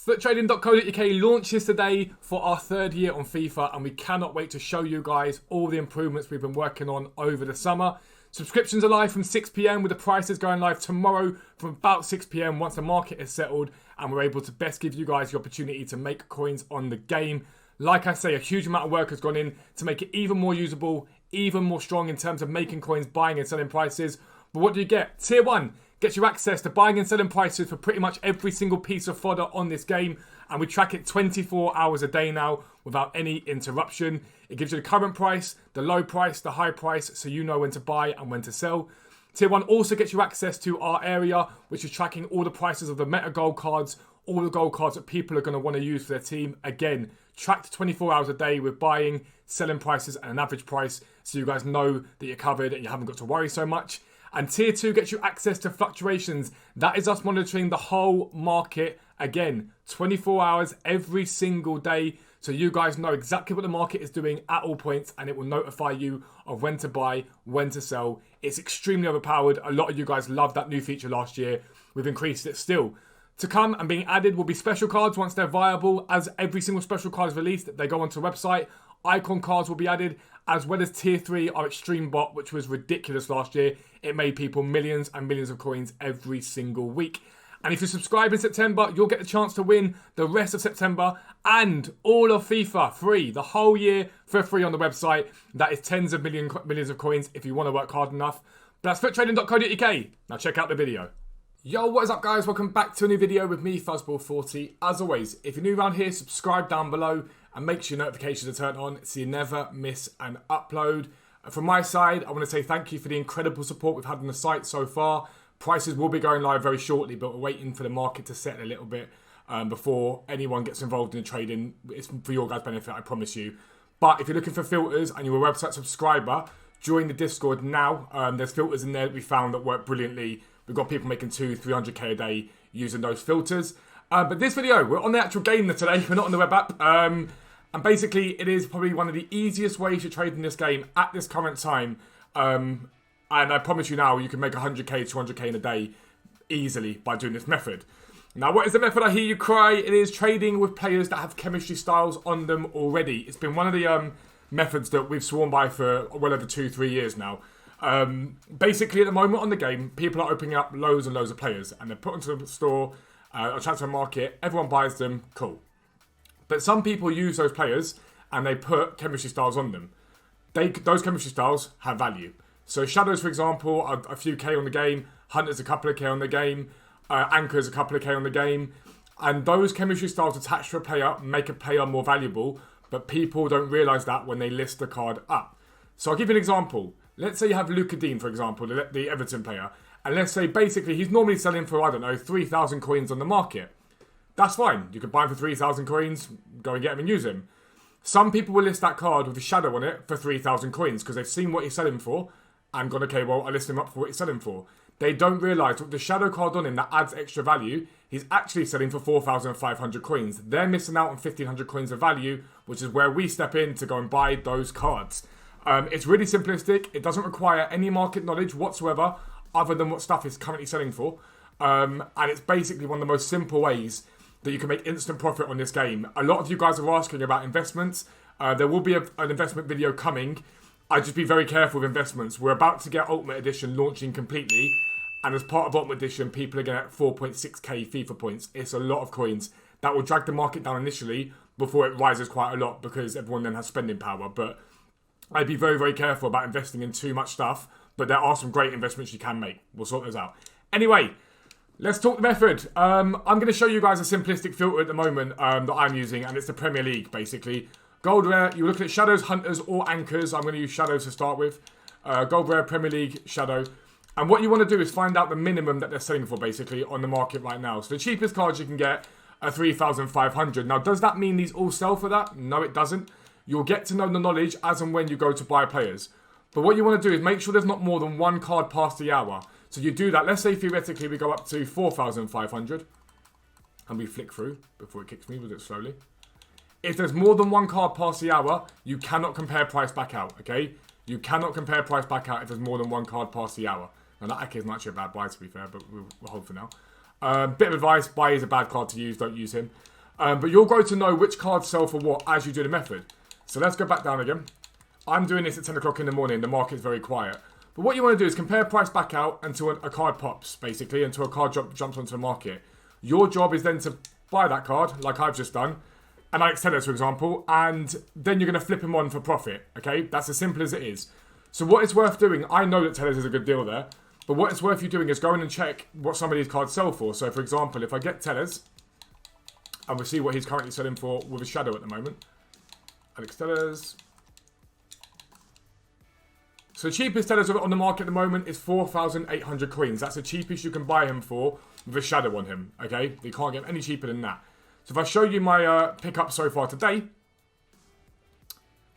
FootTrading.co.uk launches today for our third year on FIFA, and we cannot wait to show you guys all the improvements we've been working on over the summer. Subscriptions are live from 6 p.m. with the prices going live tomorrow from about 6 p.m. once the market is settled and we're able to best give you guys the opportunity to make coins on the game. Like I say, a huge amount of work has gone in to make it even more usable, even more strong in terms of making coins, buying and selling prices. But what do you get? Tier 1 gets you access to buying and selling prices for pretty much every single piece of fodder on this game, and we track it 24 hours a day now without any interruption. It gives you the current price, the low price, the high price, so you know when to buy and when to sell. Tier 1 also gets you access to our area, which is tracking all the prices of the meta gold cards, all the gold cards that people are going to want to use for their team. Again, tracked 24 hours a day with buying, selling prices and an average price, so you guys know that you're covered and you haven't got to worry so much. And Tier 2 gets you access to fluctuations. That is us monitoring the whole market, again, 24 hours every single day. So you guys know exactly what the market is doing at all points, and it will notify you of when to buy, when to sell. It's extremely overpowered. A lot of you guys loved that new feature last year. We've increased it still. To come and being added will be special cards once they're viable. As every single special card is released, they go onto the website. Icon cards will be added, as well as Tier 3, our Extreme Bot, which was ridiculous last year. It made people millions and millions of coins every single week. And if you subscribe in September, you'll get the chance to win the rest of September and all of FIFA free, the whole year for free on the website. That is tens of millions of coins if you want to work hard enough. But that's FootTrading.co.uk. Now check out the video. Yo, what is up guys? Welcome back to a new video with me, Fuzzball40. As always, if you're new around here, subscribe down below and make sure your notifications are turned on so you never miss an upload. From my side, I want to say thank you for the incredible support we've had on the site so far. Prices will be going live very shortly, but we're waiting for the market to settle a little bit before anyone gets involved in the trading. It's for your guys' benefit, I promise you. But if you're looking for filters and you're a website subscriber, join the Discord now. There's filters in there that we found that work brilliantly. We've got people making 200-300k a day using those filters. But this video, we're on the actual game today. We're not on the web app. And basically, it is probably one of the easiest ways to trade in this game at this current time. And I promise you now, you can make 100k, 200k in a day easily by doing this method. Now, what is the method? I hear you cry. It is trading with players that have chemistry styles on them already. It's been one of the methods that we've sworn by for well over 2-3 years now. Basically, at the moment on the game, people are opening up loads and loads of players, and they're put into the store, or transfer market. Everyone buys them. Cool. But some people use those players and they put chemistry styles on them. Those chemistry styles have value. So Shadows, for example, are a few K on the game. Hunters, a couple of K on the game. Anchors, a couple of K on the game. And those chemistry styles attached to a player make a player more valuable, but people don't realise that when they list the card up. So I'll give you an example. Let's say you have Luka Dean, for example, the Everton player. And let's say basically he's normally selling for, I don't know, 3,000 coins on the market. That's fine. You can buy him for 3,000 coins, go and get him and use him. Some people will list that card with a shadow on it for 3,000 coins because they've seen what he's selling for and gone, okay, well, I'll list him up for what he's selling for. They don't realise with the shadow card on him that adds extra value, he's actually selling for 4,500 coins. They're missing out on 1,500 coins of value, which is where we step in to go and buy those cards. It's really simplistic. It doesn't require any market knowledge whatsoever other than what stuff is currently selling for. And it's basically one of the most simple ways that you can make instant profit on this game. A lot of you guys are asking about investments. There will be an investment video coming. I'd just be very careful with investments. We're about to get Ultimate Edition launching completely. And as part of Ultimate Edition, people are getting 4.6k FIFA points. It's a lot of coins. That will drag the market down initially before it rises quite a lot because everyone then has spending power. But I'd be very, very careful about investing in too much stuff. But there are some great investments you can make. We'll sort those out. Anyway, let's talk the method. I'm going to show you guys a simplistic filter at the moment that I'm using, and it's the Premier League, basically. Gold Rare, you're looking at Shadows, Hunters, or Anchors. I'm going to use Shadows to start with. Gold Rare, Premier League, Shadow. And what you want to do is find out the minimum that they're selling for, basically, on the market right now. So the cheapest cards you can get are 3,500. Now, does that mean these all sell for that? No, it doesn't. You'll get to know the knowledge as and when you go to buy players. But what you want to do is make sure there's not more than one card past the hour. So you do that. Let's say theoretically we go up to 4,500. And we flick through before it kicks me with it slowly. If there's more than one card past the hour, you cannot compare price back out, okay? You cannot compare price back out if there's more than one card past the hour. Now that is not actually a bad buy to be fair, but we'll hold for now. Bit of advice, buy is a bad card to use, don't use him. But you're going to know which cards sell for what as you do the method. So let's go back down again. I'm doing this at 10 o'clock in the morning, the market's very quiet. But what you want to do is compare price back out until a card pops, basically, until a card jumps onto the market. Your job is then to buy that card, like I've just done, and Alex Tellez, for example, and then you're going to flip him on for profit, okay? That's as simple as it is. So what it's worth doing, I know that Tellez is a good deal there, but what it's worth you doing is going and check what some of these cards sell for. So, for example, if I get Tellez, and we'll see what he's currently selling for with a shadow at the moment. Alex Tellez. So the cheapest Tellez on the market at the moment is 4,800 coins. That's the cheapest you can buy him for with a shadow on him, okay? You can't get any cheaper than that. So if I show you my pickup so far today,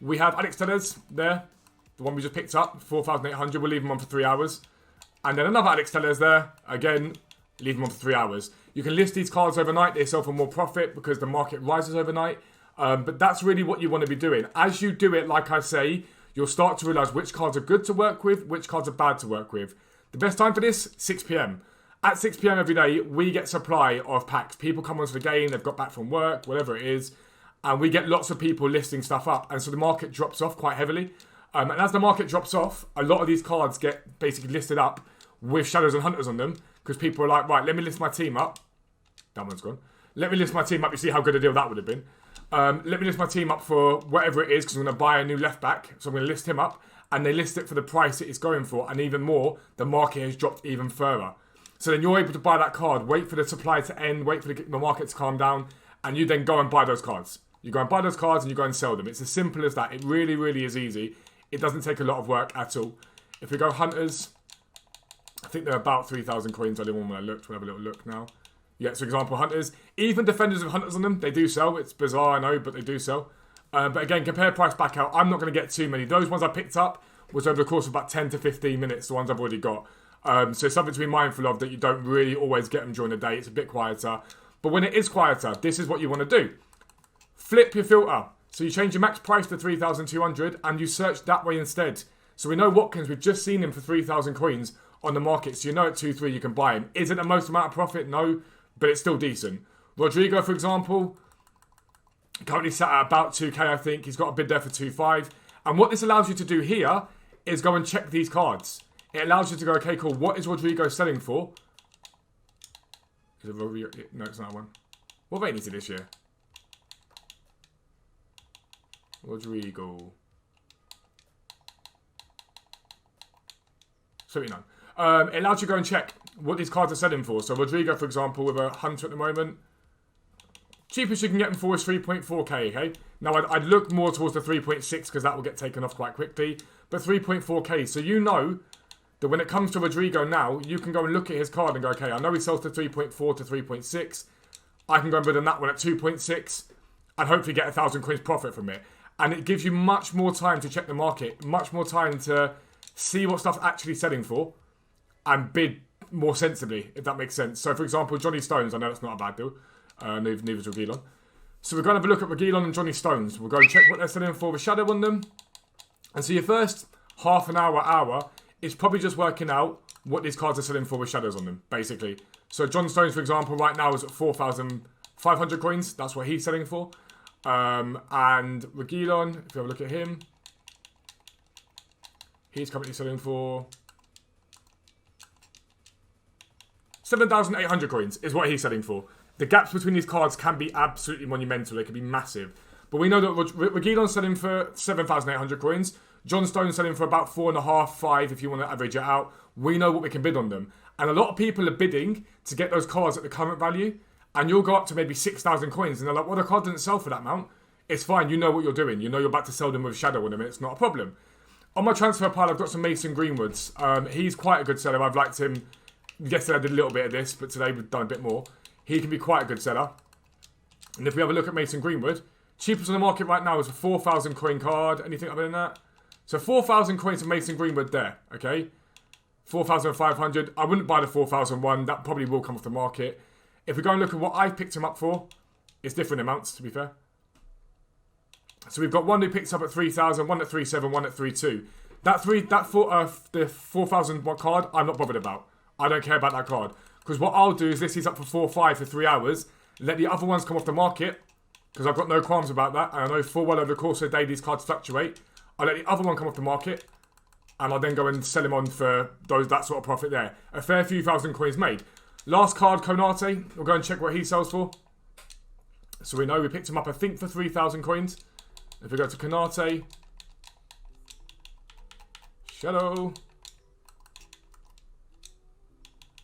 we have Alex Tellez there, the one we just picked up, 4,800. We'll leave him on for 3 hours. And then another Alex Tellez there, again, leave him on for 3 hours. You can list these cards overnight. They sell for more profit because the market rises overnight. But that's really what you want to be doing. As you do it, like I say, you'll start to realise which cards are good to work with, which cards are bad to work with. The best time for this, 6 p.m. At 6 p.m. every day, we get supply of packs. People come onto the game, they've got back from work, whatever it is, and we get lots of people listing stuff up. And so the market drops off quite heavily. And as the market drops off, a lot of these cards get basically listed up with shadows and hunters on them because people are like, right, let me list my team up. That one's gone. Let me list my team up. You see how good a deal that would have been. Let me list my team up for whatever it is because I'm going to buy a new left back. So I'm going to list him up and they list it for the price it is going for. And even more, the market has dropped even further. So then you're able to buy that card, wait for the supply to end, wait for the market to calm down, and you then go and buy those cards. You go and buy those cards and you go and sell them. It's as simple as that. It really, really is easy. It doesn't take a lot of work at all. If we go hunters, I think they're about 3,000 coins. I didn't want when I looked. We'll have a little look now. Yeah, so for example, hunters, even defenders with hunters on them, they do sell. It's bizarre, I know, but they do sell. But again, compare price back out. I'm not going to get too many. Those ones I picked up was over the course of about 10 to 15 minutes, the ones I've already got. So it's something to be mindful of that you don't really always get them during the day. It's a bit quieter. But when it is quieter, this is what you want to do. Flip your filter. So you change your max price to 3,200 and you search that way instead. So we know Watkins, we've just seen him for 3,000 coins on the market. So you know at 2-3 you can buy him. Is it the most amount of profit? No, but it's still decent. Rodrigo, for example, currently sat at about 2k, I think. He's got a bid there for 2.5. And what this allows you to do here is go and check these cards. It allows you to go, okay, cool, what is Rodrigo selling for? Is it Rodrigo? No, it's not one. What rate is it this year? Rodrigo. 79. It allows you to go and check what these cards are selling for. So Rodrigo, for example, with a Hunter at the moment, cheapest you can get them for is 3.4k, okay? Now, I'd look more towards the 3.6 because that will get taken off quite quickly. But 3.4k, so you know that when it comes to Rodrigo now, you can go and look at his card and go, okay, I know he sells to 3.4 to 3.6. I can go and bid on that one at 2.6 and hopefully get 1,000 coins profit from it. And it gives you much more time to check the market, much more time to see what stuff's actually selling for and bid more sensibly, if that makes sense. So, for example, Johnny Stones, I know that's not a bad deal. Neither is Reguilon. So we're going to have a look at Reguilon and Johnny Stones. We'll go and check what they're selling for with shadow on them. And so your first half an hour is probably just working out what these cards are selling for with shadows on them, basically. So John Stones, for example, right now is at 4,500 coins. That's what he's selling for. And Reguilon, if you have a look at him, he's currently selling for 7,800 coins is what he's selling for. The gaps between these cards can be absolutely monumental. They can be massive. But we know that Reguilon's selling for 7,800 coins. John Stone's selling for about 4.5, 5 if you want to average it out. We know what we can bid on them. And a lot of people are bidding to get those cards at the current value. And you'll go up to maybe 6,000 coins. And they're like, well, the card didn't sell for that amount. It's fine. You know what you're doing. You know you're about to sell them with shadow on them. And it's not a problem. On my transfer pile, I've got some Mason Greenwoods. He's quite a good seller. I've liked him. Yesterday I did a little bit of this, but today we've done a bit more. He can be quite a good seller. And if we have a look at Mason Greenwood, cheapest on the market right now is a 4,000 coin card. Anything other than that? So 4,000 coins for Mason Greenwood there, okay? 4,500. I wouldn't buy the 4,001. That probably will come off the market. If we go and look at what I've picked him up for, it's different amounts, to be fair. So we've got one who picks up at 3,000, one at 3,7, one at 3,2. The 4,000 card, I'm not bothered about. I don't care about that card. Because what I'll do is list these up for 4 or 5 for 3 hours, let the other ones come off the market, because I've got no qualms about that, and I know full well over the course of the day these cards fluctuate. I'll let the other one come off the market, and I'll then go and sell him on for that sort of profit there. A fair few thousand coins made. Last card, Konate. We'll go and check what he sells for. So we know we picked him up, I think, for 3,000 coins. If we go to Konate. Shadow.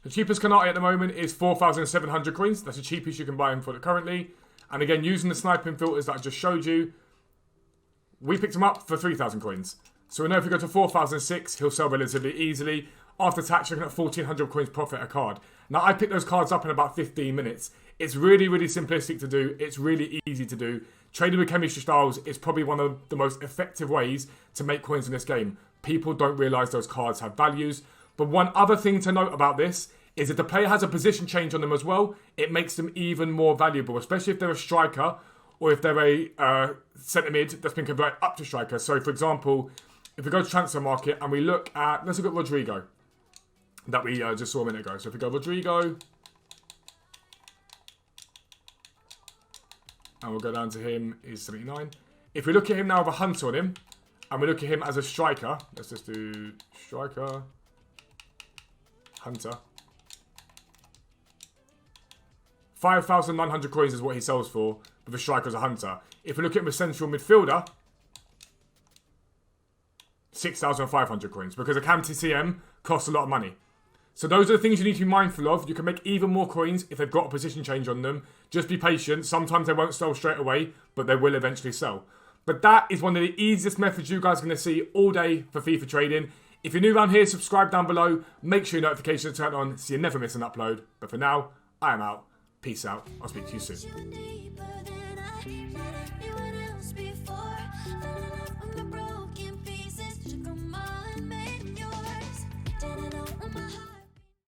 The cheapest Konate at the moment is 4,700 coins. That's the cheapest you can buy him for currently. And again, using the sniping filters that I just showed you, we picked him up for 3,000 coins. So we know if we go to 4,006, he'll sell relatively easily. After tax, you're looking at 1,400 coins profit a card. Now, I picked those cards up in about 15 minutes. It's really, really simplistic to do. It's really easy to do. Trading with chemistry styles is probably one of the most effective ways to make coins in this game. People don't realise those cards have values. But one other thing to note about this is if the player has a position change on them as well, it makes them even more valuable, especially if they're a striker or if they're a centre mid that's been converted up to striker. So, for example, if we go to transfer market and we look at, let's look at Rodrigo that we just saw a minute ago. So if we go Rodrigo, and we'll go down to him, he's 79. If we look at him now with a hunter on him, and we look at him as a striker, let's just do striker, hunter. 5,900 coins is what he sells for with a striker as a hunter. If we look at him with central midfielder, 6,500 coins, because a CHEM costs a lot of money. So those are the things you need to be mindful of. You can make even more coins if they've got a position change on them. Just be patient. Sometimes they won't sell straight away, but they will eventually sell. But that is one of the easiest methods you guys are going to see all day for FIFA trading. If you're new around here, subscribe down below. Make sure your notifications are turned on so you never miss an upload. But for now, I am out. Peace out. I'll speak to you soon.